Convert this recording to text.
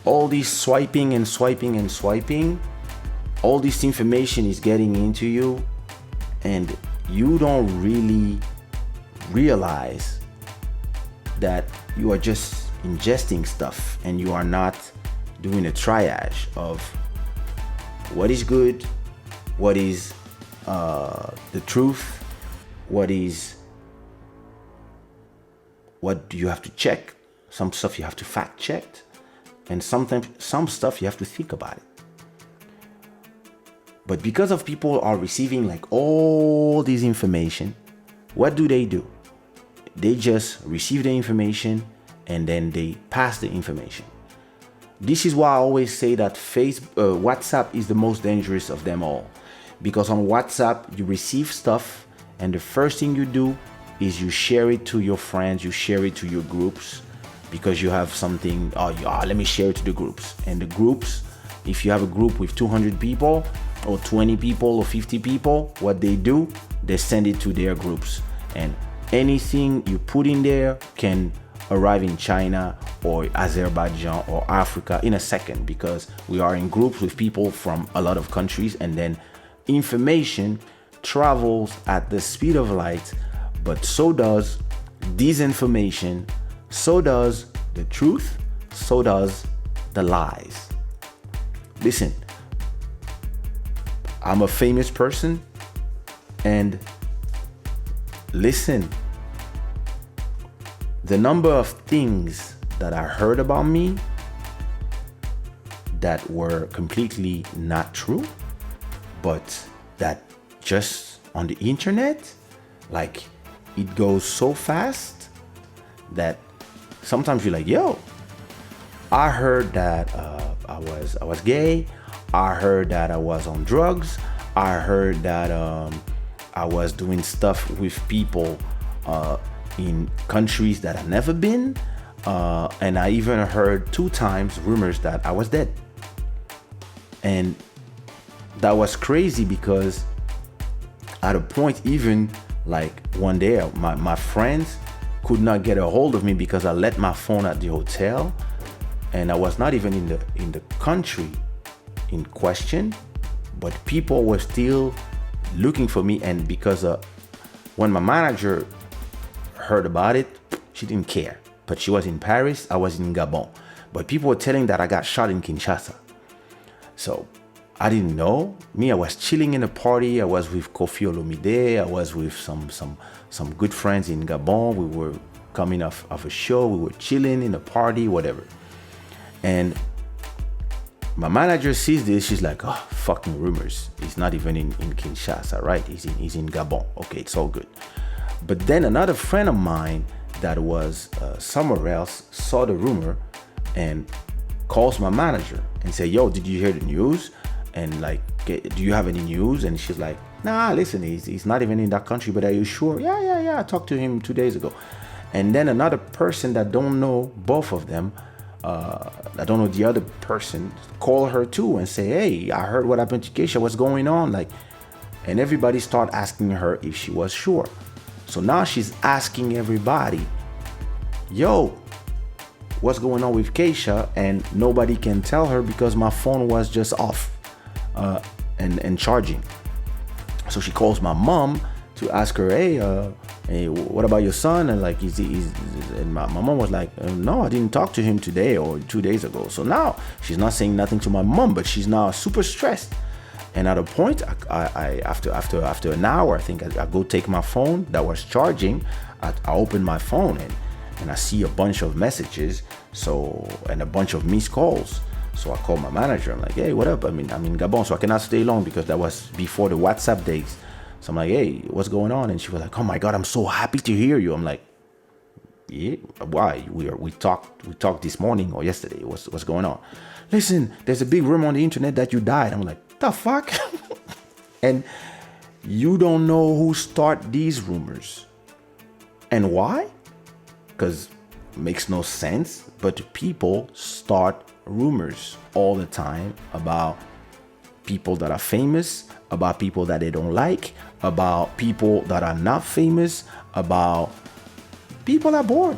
all this swiping and swiping and swiping, all this information is getting into you, and you don't really realize that you are just ingesting stuff, and you are not doing a triage of what is good, what is the truth, what do you have to check. Some stuff you have to fact check, and sometimes some stuff you have to think about it. But because of people are receiving like all this information, what do? They just receive the information and then they pass the information. This is why I always say that WhatsApp is the most dangerous of them all, because on WhatsApp you receive stuff, and the first thing you do is you share it to your friends, you share it to your groups, because you have something. Let me share it to the groups. And the groups, if you have a group with 200 people or 20 people or 50 people, what they do, they send it to their groups, and anything you put in there can arrive in China or Azerbaijan or Africa in a second, because we are in groups with people from a lot of countries, and then information travels at the speed of light, but so does disinformation, so does the truth, so does the lies. Listen, I'm a famous person, and listen, the number of things that I heard about me that were completely not true, but that just on the internet, like, it goes so fast that sometimes you're like, yo, I heard that I was gay. I heard that I was on drugs. I heard that I was doing stuff with people in countries that I've never been. And I even heard 2 times rumors that I was dead. And that was crazy, because at a point, even like one day, my friends could not get a hold of me because I left my phone at the hotel, and I was not even in the country in question, but people were still looking for me. And because when my manager heard about it, she didn't care. But she was in Paris, I was in Gabon. But people were telling that I got shot in Kinshasa. So I didn't know. Me, I was chilling in a party. I was with Kofi Olomide. I was with some good friends in Gabon. We were coming off of a show. We were chilling in a party, whatever. And my manager sees this. She's like, oh, fucking rumors. He's not even in Kinshasa, right? He's in Gabon. Okay, it's all good. But then another friend of mine that was somewhere else saw the rumor and calls my manager and say, yo, did you hear the news? And like, do you have any news? And she's like, nah, listen, he's not even in that country, but are you sure? Yeah, I talked to him 2 days ago. And then another person that don't know both of them, I don't know the other person, call her too and say, hey, I heard what happened to Kaysha, what's going on? Like, and everybody start asking her if she was sure. So now she's asking everybody, yo, what's going on with Kaysha? And nobody can tell her because my phone was just off and charging. So she calls my mom to ask her, hey, what about your son? And like, and my mom was like, no, I didn't talk to him today or 2 days ago. So now she's not saying nothing to my mom, but she's now super stressed. And at a point, I after an hour, I think I go take my phone that was charging. I open my phone and I see a bunch of messages, and a bunch of missed calls. So I call my manager. I'm like, hey, what up? I'm in Gabon, so I cannot stay long because that was before the WhatsApp days. So I'm like, hey, what's going on? And she was like, oh my God, I'm so happy to hear you. I'm like, yeah, why? We talked this morning or yesterday. What's going on? Listen, there's a big rumor on the internet that you died. I'm like, the fuck? And you don't know who start these rumors and why? Because it makes no sense. But people start rumors all the time about people that are famous, about people that they don't like, about people that are not famous, about people that are bored.